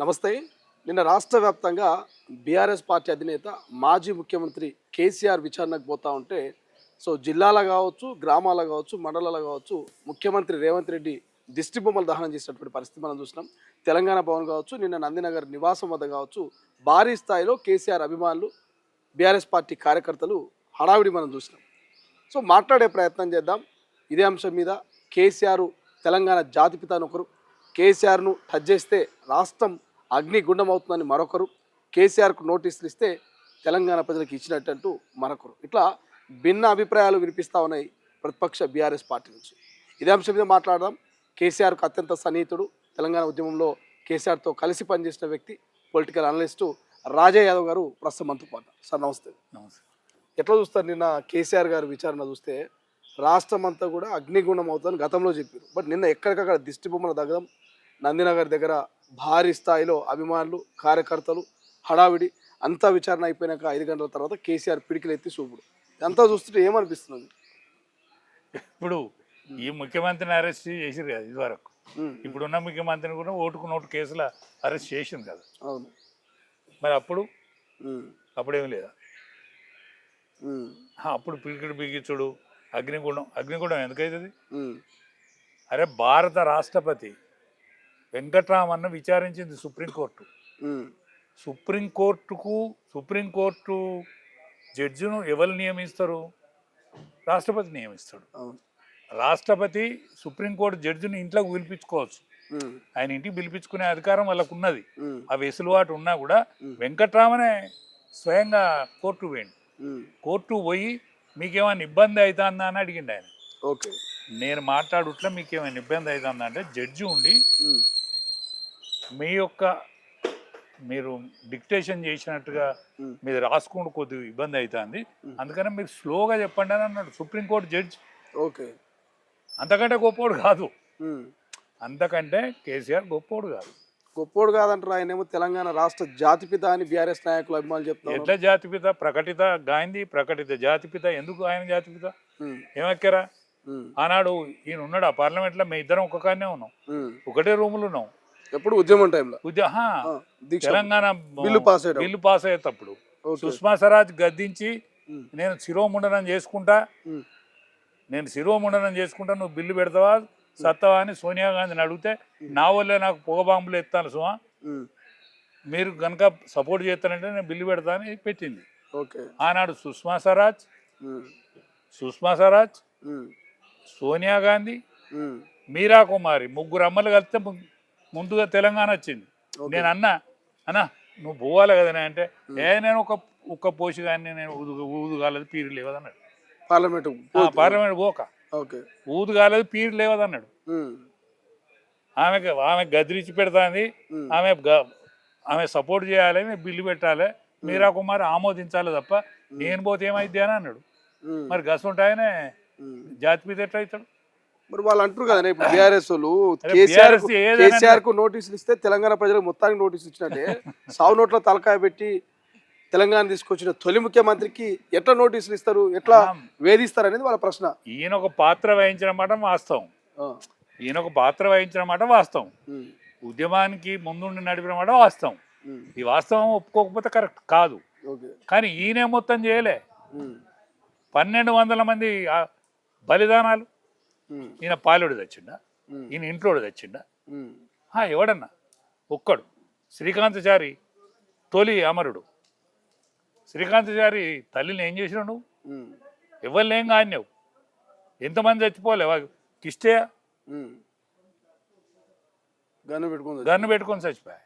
నమస్తే. నిన్న రాష్ట్ర వ్యాప్తంగా బీఆర్ఎస్ పార్టీ అధినేత మాజీ ముఖ్యమంత్రి కేసీఆర్ విచారణకు పోతా ఉంటే జిల్లాలో కావచ్చు, గ్రామాల్లో కావచ్చు, మండలాల్లో కావచ్చు ముఖ్యమంత్రి రేవంత్ రెడ్డి దిష్టి బొమ్మలు దహనం చేసినటువంటి పరిస్థితి మనం చూసినాం. తెలంగాణ భవన్ కావచ్చు, నిన్న నందినగర్ నివాసం వద్ద కావచ్చు భారీ స్థాయిలో కేసీఆర్ అభిమానులు, బీఆర్ఎస్ పార్టీ కార్యకర్తలు హడావిడి మనం చూసినాం. మాట్లాడే ప్రయత్నం చేద్దాం ఇదే అంశం మీద. కేసీఆర్ తెలంగాణ జాతిపిత అని ఒకరు, కేసీఆర్ను టచ్ చేస్తే రాష్ట్రం అగ్నిగుండం అవుతుందని మరొకరు, కేసీఆర్కు నోటీసులు ఇస్తే తెలంగాణ ప్రజలకు ఇచ్చినట్టు మరొకరు, ఇట్లా భిన్న అభిప్రాయాలు వినిపిస్తూ ఉన్నాయి ప్రతిపక్ష బీఆర్ఎస్ పార్టీ నుంచి. ఇదే అంశం మీద మాట్లాడదాం. కేసీఆర్కు అత్యంత సన్నిహితుడు, తెలంగాణ ఉద్యమంలో కేసీఆర్తో కలిసి పనిచేసిన వ్యక్తి, పొలిటికల్ అనలిస్టు రాజా యాదవ్ గారు ప్రస్తుతం మనతో పాటు. సార్ నమస్తే. నమస్తే. ఎట్లా చూస్తారు? నిన్న కేసీఆర్ గారు విచారణ చూస్తే రాష్ట్రం అంతా కూడా అగ్నిగుండం అవుతుందని గతంలో చెప్పారు. బట్ నిన్న ఎక్కడికక్కడ దిష్టి బొమ్మల దగ్గర నందినగర్ దగ్గర భారీ స్థాయిలో అభిమానులు, కార్యకర్తలు హడావిడి, అంతా విచారణ అయిపోయినాక 5 గంటల తర్వాత కేసీఆర్ పిడికిలు ఎత్తి చూపుడు. ఇదంతా చూస్తుంటే ఏమనిపిస్తుంది? ఇప్పుడు ఈ ముఖ్యమంత్రిని అరెస్ట్ చేసిరు కదా ఇదివరకు, ఇప్పుడున్న ముఖ్యమంత్రిని కూడా ఓటుకు నోటు కేసుల అరెస్ట్ చేసింది కదా. అవును. మరి అప్పుడేం లేదా? అప్పుడు పిడికిడు బిగించుడు, అగ్నిగుండం ఎందుకైతుంది? అరే, భారత రాష్ట్రపతి వెంకట్రామన్న విచారించింది సుప్రీంకోర్టు. సుప్రీంకోర్టు జడ్జిను ఎవరు నియమిస్తారు? రాష్ట్రపతి నియమిస్తాడు. రాష్ట్రపతి సుప్రీంకోర్టు జడ్జిని ఇంట్లోకి పిలిపించుకోవచ్చు. ఆయన ఇంటికి పిలిపించుకునే అధికారం వాళ్ళకు ఉన్నది. ఆ వెసులుబాటు ఉన్నా కూడా వెంకట్రామనే స్వయంగా కోర్టు పోయింది. కోర్టు పోయి మీకేమైనా ఇబ్బంది అవుతుందా అని అడిగిండు ఆయన. ఓకే, నేను మాట్లాడుట్లా మీకేమైనా ఇబ్బంది అవుతుందా అంటే జడ్జి ఉండి మీరు డిక్టేషన్ చేసినట్టుగా మీరు రాసుకుంటూ కొద్దిగా ఇబ్బంది అవుతుంది, అందుకని మీరు స్లోగా చెప్పండి అని అన్నాడు సుప్రీంకోర్టు జడ్జి. ఓకే, అంతకంటే గొప్పోడు కాదు, అంతకంటే కేసీఆర్ గొప్పోడు కాదు. గొప్పోడు కాదంటారు. ఆయన ఏమో తెలంగాణ రాష్ట్ర జాతిపిత అని బీఆర్ఎస్ నాయకులు అభిమానులు చెప్తారు. ఎట్లా జాతిపిత? ప్రకటిత గాంధీ ప్రకటిత జాతిపిత. ఎందుకు ఆయన జాతిపిత? ఏమక్కారా? ఆనాడు ఈయన ఉన్నాడు ఆ పార్లమెంట్లో, మేము ఇద్దరం ఒక కాడనే ఉన్నాం, ఒకటే రూములు ఉన్నాం. ఎప్పుడు ఉద్యమం టైంలో తెలంగాణ బిల్లు పాస్ అయ్యేటప్పుడు సుష్మా స్వరాజ్ గద్దించి నేను శిరోముండనం చేసుకుంటా, నువ్వు బిల్లు పెడతావా సత్తవా అని సోనియా గాంధీని అడిగితే, నా వల్లే నాకు పొగ బాంబులు ఎత్తాను సుమా, మీరు కనుక సపోర్ట్ చేస్తానంటే నేను బిల్లు పెడతా అని పెట్టింది. ఆనాడు సుష్మా స్వరాజ్, సోనియా గాంధీ, మీరా కుమారి, 3 అమ్మలు కలిస్తే ముందుగా తెలంగాణ వచ్చింది. నేను అన్నా నువ్వు పోవాలి కదనే అంటే, నేను ఒక్క పోసి కానీ నేను ఊదు కాలేదు పీరు లేవదన్నాడు. పార్లమెంట్ పోక ఊదు కాలేదు పీరు లేవదన్నాడు. ఆమె గదిరించి పెడతాంది, ఆమె సపోర్ట్ చేయాలి, బిల్లు పెట్టాలి, మీరా కుమార్ ఆమోదించాలి తప్ప నేను పోతే ఏమైద్ది అని అన్నాడు. మరి గసుంటాయనే జాతిపీత ఎట్లా అవుతాడు? మరి వాళ్ళు అంటారు కదా, ఇప్పుడు బీఆర్ఎస్ వాళ్ళు కేసీఆర్ కు నోటీసులు ఇస్తే తెలంగాణ ప్రజలకు మొత్తానికి నోటీసులు ఇచ్చినట్టే, సావు నోట్లో తలకాయ పెట్టి తెలంగాణ తీసుకొచ్చిన తొలి ముఖ్యమంత్రికి ఎట్లా నోటీసులు ఇస్తారు, ఎట్లా వేధిస్తారు అనేది వాళ్ళ ప్రశ్న. ఈయన ఒక పాత్ర వహించిన మాట వాస్తవం, ఉద్యమానికి ముందుండి నడిపిన మాట వాస్తవం. ఈ వాస్తవం ఒప్పుకోకపోతే కరెక్ట్ కాదు. కానీ ఈయనే మొత్తం చేయలే. 1200 మంది బలిదానాలు. ఈయన పాలుడు తెచ్చిండా? ఈయన ఇంట్లోడు తెచ్చిండా? ఎవడన్నా ఒక్కడు? శ్రీకాంతచారి తొలి అమరుడు. శ్రీకాంతచారి తల్లిని ఏం చేసినావు నువ్వు? ఎవరిని ఏం కానివ్వు. ఎంతమంది చచ్చిపోలే? కిష్టే గన్ను పెట్టుకొని చచ్చిపోయా.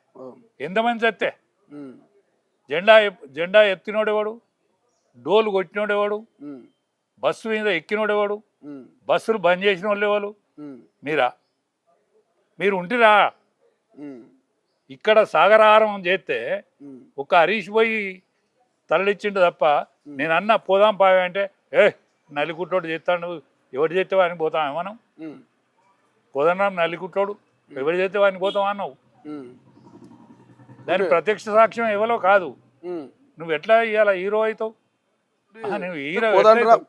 ఎంతమంది చస్తే? జెండా ఎత్తినోడేవాడు, డోలు కొట్టినోడేవాడు, బస్సు మీద ఎక్కినోడేవాడు, బస్సులు బంద్ చేసిన వాళ్ళు ఎవరు? మీరు ఉంటిరా? ఇక్కడ సాగరహారం చేస్తే ఒక హరీష్ పోయి తరలిచ్చిండు తప్ప, నేను అన్న పోదాం పావే అంటే, నల్లికుట్టోడు చేస్తాడు, ఎవరు చేస్తే వాడిని పోతాం మనం? కోదండరాం నల్లికుట్టోడు, ఎవరు చేస్తే వాడిని పోతాం అన్నావు. దాని ప్రత్యక్ష సాక్ష్యం ఎవరో కాదు. నువ్వు ఎట్లా ఇవాళ హీరో అవుతావు?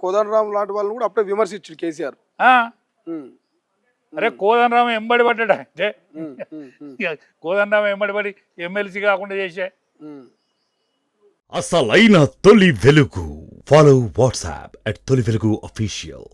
కోదండరాం లాంటి వాళ్ళని కూడా అప్పుడే విమర్శించాడు కేసీఆర్. అరే కోదండరామ ఎంబడి పడ్డాడు అంటే ఉమ్, ఉమ్, ఉమ్, ఇక కోదండరామ ఎంబడి పడి ఎమ్మెల్సీ కాకుండా చేసే ఉమ్. అసలైన తొలి వెలుగు. ఫాలో వాట్సాప్ @తొలి వెలుగు official.